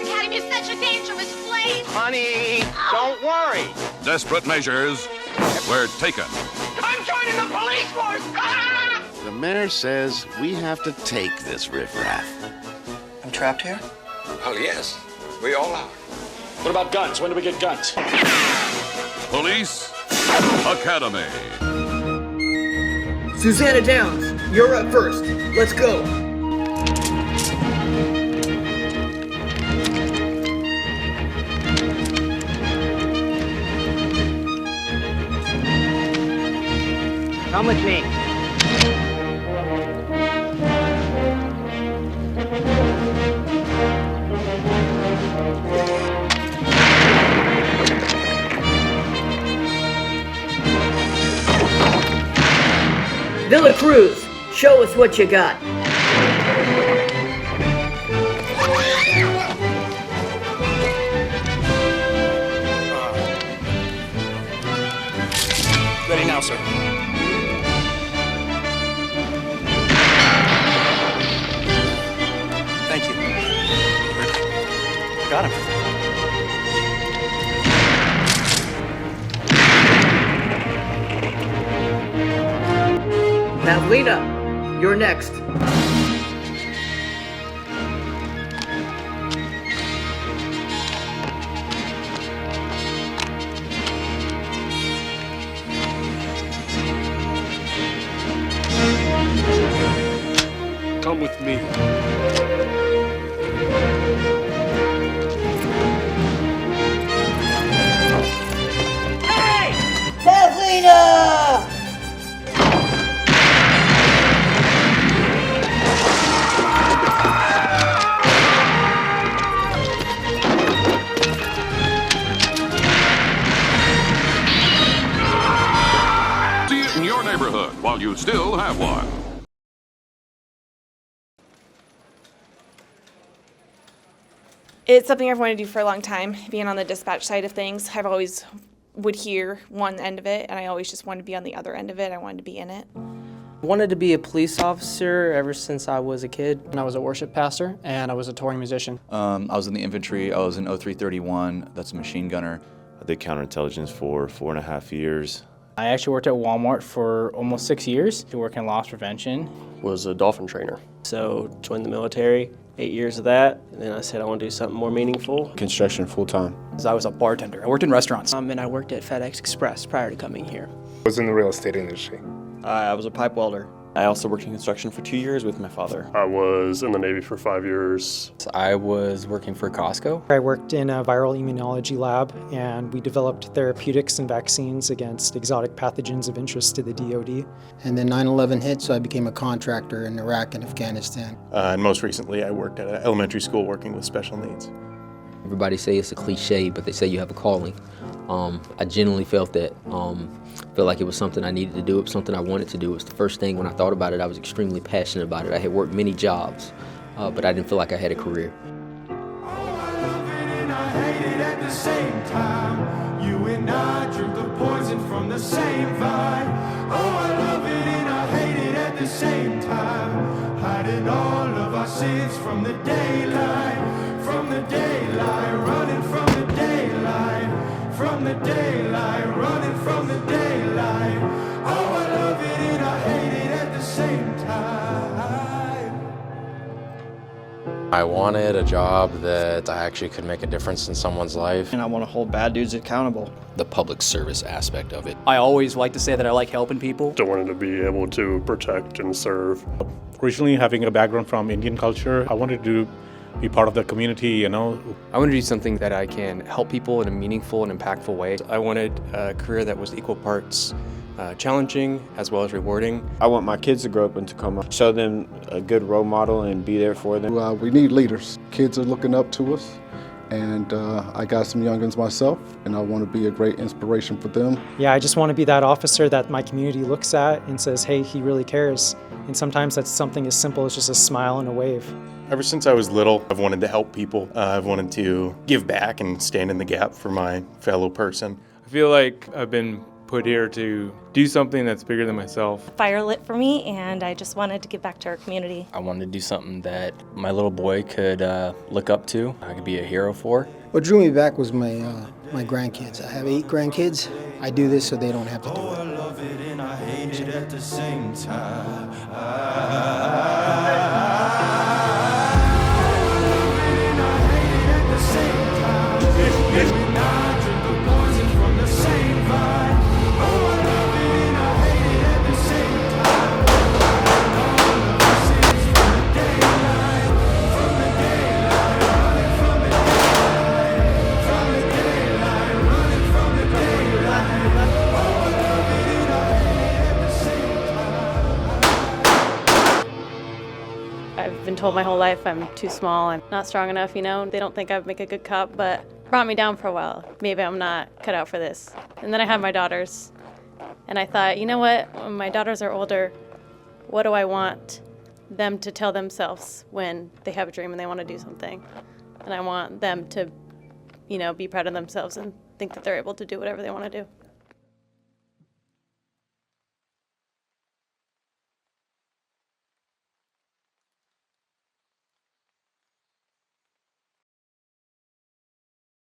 Academy is such a dangerous place. Honey, don't worry. Desperate measures were taken. I'm joining the police force. Ah! The mayor says we have to take this riffraff. I'm trapped here? Oh, yes. We all are. What about guns? When do we get guns? Police Academy. Susanna Downs, you're up first. Let's go. Come with me. Villa Cruz, show us what you got. Ready now, sir. Thank you. Got him. Pavlina, you're next. Come with me. Pavlina! See it in your neighborhood while you still have one. It's something I've wanted to do for a long time, being on the dispatch side of things. I've always would hear one end of it, and I always just wanted to be on the other end of it. I wanted to be in it. I wanted to be a police officer ever since I was a kid. And I was a worship pastor, and I was a touring musician. I was in the infantry. I was in 0331. That's a machine gunner. I did counterintelligence for 4.5 years. I actually worked at Walmart for almost 6 years to work in loss prevention. Was a dolphin trainer. So joined the military, 8 years of that, and then I said I want to do something more meaningful. Construction full-time. I was a bartender. I worked in restaurants. And I worked at FedEx Express prior to coming here. I was in the real estate industry. I was a pipe welder. I also worked in construction for 2 years with my father. I was in the Navy for 5 years. I was working for Costco. I worked in a viral immunology lab, and we developed therapeutics and vaccines against exotic pathogens of interest to the DoD. And then 9/11 hit, so I became a contractor in Iraq and Afghanistan. And most recently, I worked at an elementary school working with special needs. Everybody say it's a cliche, but they say you have a calling. I genuinely felt that, felt like it was something I needed to do, it was something I wanted to do. It was the first thing when I thought about it, I was extremely passionate about it. I had worked many jobs, but I didn't feel like I had a career. You and I drink the poison from the same vine. Oh, I love it and I hate it at the same time. Hiding all of our sins from the daylight, running from the daylight, running from the daylight. Oh, I love it and I hate it at the same time. I wanted a job that I actually could make a difference in someone's life. And I want to hold bad dudes accountable. The public service aspect of it. I always like to say that I like helping people. I wanted to be able to protect and serve. Originally, having a background from Indian culture, I wanted to be part of the community, you know. I want to do something that I can help people in a meaningful and impactful way. I wanted a career that was equal parts challenging as well as rewarding. I want my kids to grow up and to come up, show them a good role model and be there for them. We need leaders. Kids are looking up to us, and I got some youngins myself, and I want to be a great inspiration for them. Yeah, I just want to be that officer that my community looks at and says, hey, he really cares. And sometimes that's something as simple as just a smile and a wave. Ever since I was little, I've wanted to help people. I've wanted to give back and stand in the gap for my fellow person. I feel like I've been put here to do something that's bigger than myself. Fire lit for me, and I just wanted to give back to our community. I wanted to do something that my little boy could look up to, I could be a hero for. What drew me back was my grandkids. I have 8 grandkids. I do this so they don't have to do it. I love it and I hate it at the same time. I've been told my whole life I'm too small, I'm not strong enough, you know. They don't think I'd make a good cop, but it brought me down for a while. Maybe I'm not cut out for this. And then I had my daughters, and I thought, you know what, when my daughters are older, what do I want them to tell themselves when they have a dream and they want to do something? And I want them to, you know, be proud of themselves and think that they're able to do whatever they want to do.